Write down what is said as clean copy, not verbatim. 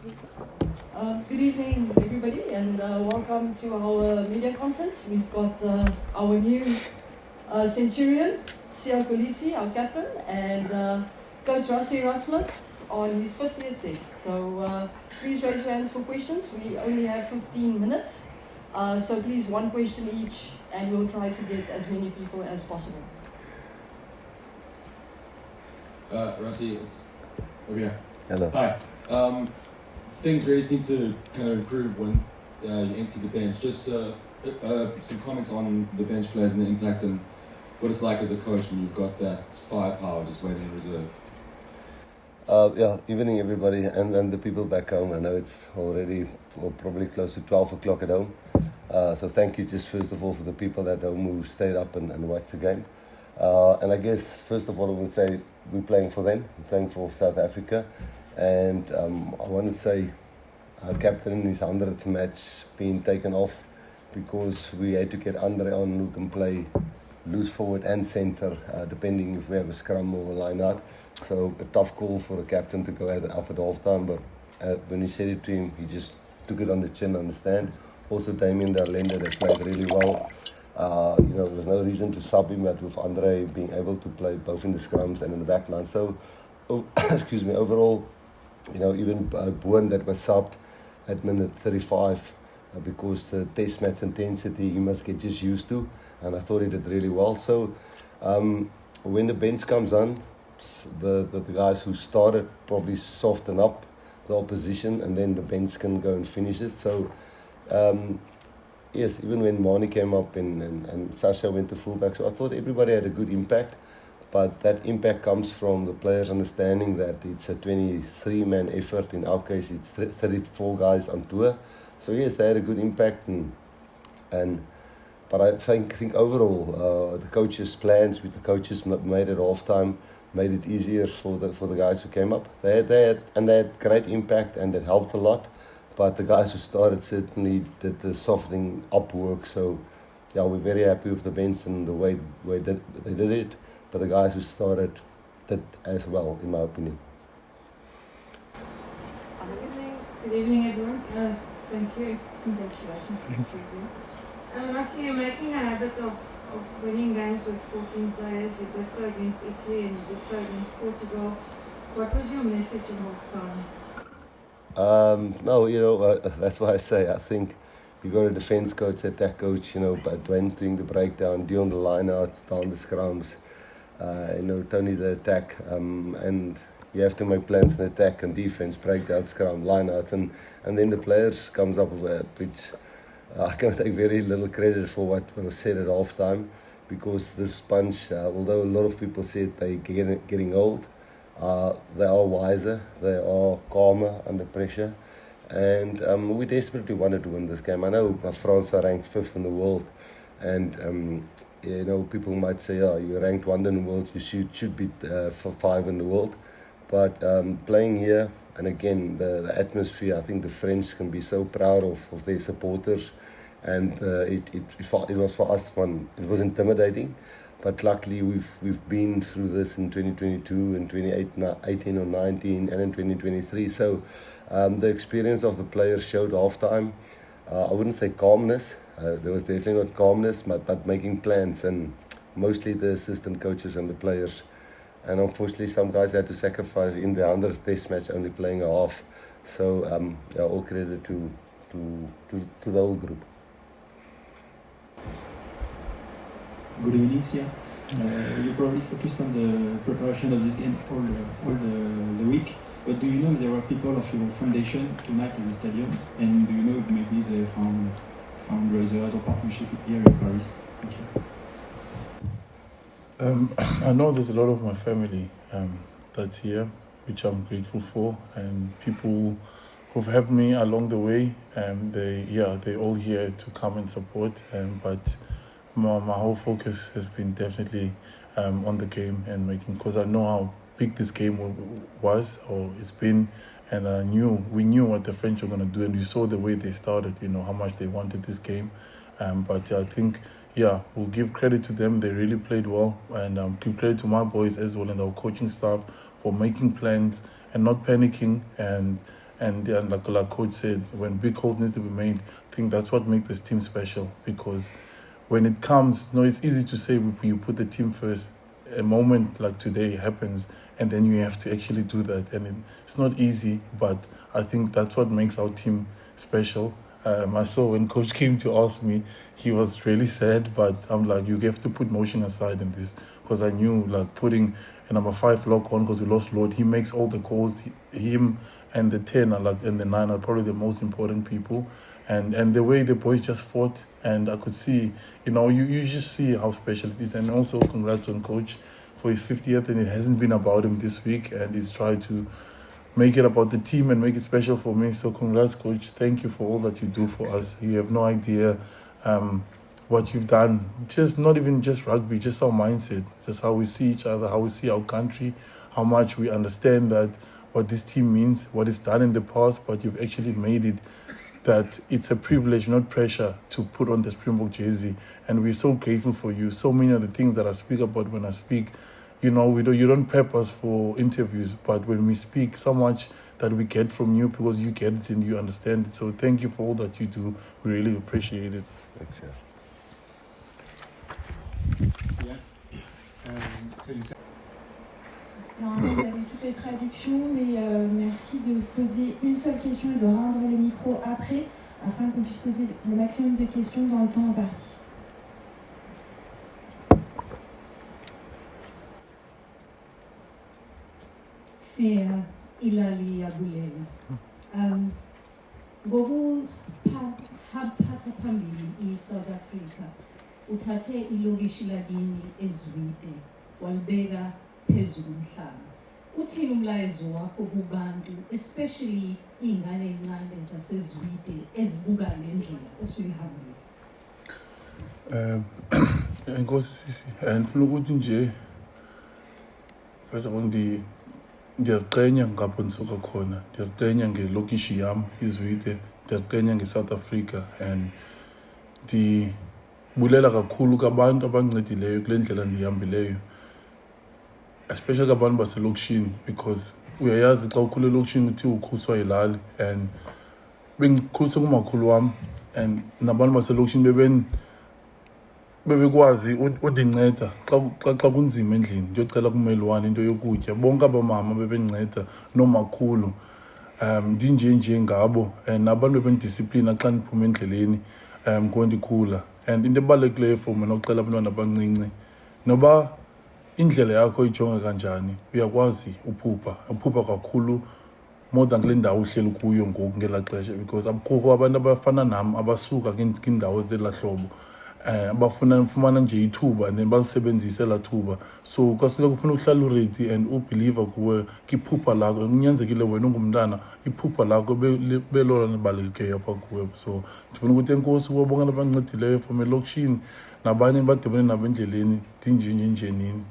Good evening, everybody, and welcome to our media conference. We've got our new Centurion, Siya Kolisi, our captain, and Coach Rassie Erasmus on his 50th test. So please raise your hands for questions. We only have 15 minutes, so please one question each, and we'll try to get as many people as possible. Rassie, it's okay. Hello. Hi. Things really seem to kind of improve when you empty the bench. Just some comments on the bench players and the impact and what it's like as a coach when you've got that firepower just waiting in reserve. Evening everybody and the people back home. I know it's already probably close to 12 o'clock at home. So thank you just first of all for the people at home who stayed up and watched the game. And I guess first of all I would say we're playing for them, we're playing for South Africa. And I want to say our captain in his 100th match being taken off because we had to get Andre on who can play loose forward and centre, depending if we have a scrum or a line out. So a tough call for a captain to go off at half time, but when we said it to him, he just took it on the chin, understand. Also Damien Darlenda, that played really well. There was no reason to sub him, but with Andre being able to play both in the scrums and in the back line. So, overall, even Boone that was subbed at minute 35 because the test match intensity he must get just used to, and I thought he did really well. So when the bench comes on, the guys who started probably soften up the opposition, and then the bench can go and finish it. So yes, even when Mani came up and Sasha went to fullback, so I thought everybody had a good impact. But that impact comes from the players understanding that it's a 23-man effort. In our case, it's 34 guys on tour. So yes, they had a good impact, but I think overall the coaches' plans with the coaches made at halftime made it easier for the guys who came up. They had great impact and it helped a lot. But the guys who started certainly did the softening up work. So yeah, we're very happy with the bench and the way they did it. But the guys who started did as well, in my opinion. Good evening, everyone. Thank you. Congratulations. Thank you. Rassie, you're making a habit of winning games with 14 players. You did so against Italy and you did so against Portugal. What was your message in half-time? That's why I say I think you got a defence coach, attack coach, but Dwayne's doing the breakdown, Dion the line-outs, down the scrums. Tony the attack, and you have to make plans in attack and defense, breakdown, scrum, line-outs, and then the players comes up with it, which I can take very little credit for what was said at half-time, because this bunch, although a lot of people said they're getting old, they are wiser, they are calmer under pressure, and we desperately wanted to win this game. I know France are ranked 5th in the world, and people might say, you're ranked 1 in the world, you should be for 5 in the world. But playing here, and again, the atmosphere, I think the French can be so proud of their supporters. And it was for us fun. It was intimidating. But luckily, we've been through this in 2022, in 2018 or 19, and in 2023. So the experience of the players showed half-time. I wouldn't say calmness. There was definitely not calmness, but making plans, and mostly the assistant coaches and the players. And unfortunately, some guys had to sacrifice in the 100th test match, only playing a half. So all credit to the whole group. Good evening, Siya. You probably focused on the preparation of this game all the week. But do you know if there were people of your foundation tonight at the stadium? And do you know if maybe they found fundraisers or partnership here in Paris? Thank you. I know there's a lot of my family that's here, which I'm grateful for, and people who've helped me along the way. They're all here to come and support. But my whole focus has been definitely on the game and because I know how big this game was or it's been. And we knew what the French were going to do, and we saw the way they started, how much they wanted this game. But I think, we'll give credit to them. They really played well, and give credit to my boys as well and our coaching staff for making plans and not panicking and And like coach said, when big calls need to be made, I think that's what makes this team special, because when it comes, it's easy to say you put the team first. A moment like today happens, and then you have to actually do that. And it's not easy, but I think that's what makes our team special. I saw when coach came to ask me, he was really sad, but I'm like, you have to put motion aside in this, because I knew like putting a number 5 lock on, because we lost Lord, he makes all the calls. Him and the 10 and the 9 are probably the most important people. And the way the boys just fought, and I could see, you just see how special it is. And also congrats on coach for his 50th, and it hasn't been about him this week, and he's tried to make it about the team and make it special for me. So congrats, coach. Thank you for all that you do for us. You have no idea what you've done. Just not even just rugby, just our mindset, just how we see each other, how we see our country, how much we understand that what this team means, what it's done in the past, but you've actually made it that it's a privilege, not pressure, to put on the Springbok jersey. And we're so grateful for you. So many of the things that I speak about when I speak, you don't prep us for interviews, but when we speak, so much that we get from you, because you get it and you understand it. So thank you for all that you do. We really appreciate it. Thanks, yeah. Non, vous avez toutes les traductions, mais merci de poser une seule question et de rendre le micro après, afin qu'on puisse poser le maximum de questions dans le temps imparti. Siya ilali yabulela. Ngokuphatha phambili i-South Africa, uthathe ilokishi lakini eZwide walibeka phezulu umhlaba. Uthini umlayezo wakho kubantu, especially iy'ngane ey'ncane zaseZwide ezibuka le ndlela osuyihambile? Inkosi sisi, ngifuna ukuthi nje first of all ndiyaziqenya ngapho ndisuka khona, ndiyaziqenya ngelokishi yam iZwide, ndiyaziqenya ngeSouth Africa, and ndibulela kakhulu kabantu abancedileyo kule ndlela ndihambileyo, especially abantu baselokishini, because uyayazi xa ukhule elokishini uthi ukhuswa yilali, and bengikhuliswe kumakhulu wam, and nabantu baselokishini bebekwazi undinceda xa kunzima endlini, ndiyocela kumelwane into yokutya. Bonke abamama bebendinceda, noomakhulu, ndinje ngabo, and abantu bebendisciplina xa ndiphuma endleleni ndikhula. And into ebalulekileyo for mina uxela abantwana abancinci, noba indlela yakho ijonga kanjani, uyakwazi uphupha kakhulu more than kule ndawo uhleli kuyo ngoku ngelaa xesha, because akukho abantu abafana nam abasuka kwiindawo zela hlobo ufumana nje ithuba and then balisebenzise elaa thuba. So kwasileka ufuna uhlala uredi and ubhiliva kuwe kiphupha lakho, kunyanzekile wena ungumntana iphupha lakho belona libalulekileyo apha kuwe. So ndifuna ukuthi enkosi kubo bonke abancedileyo from elokishini nabanye badibane nabo endleleni, ndinjenje nini.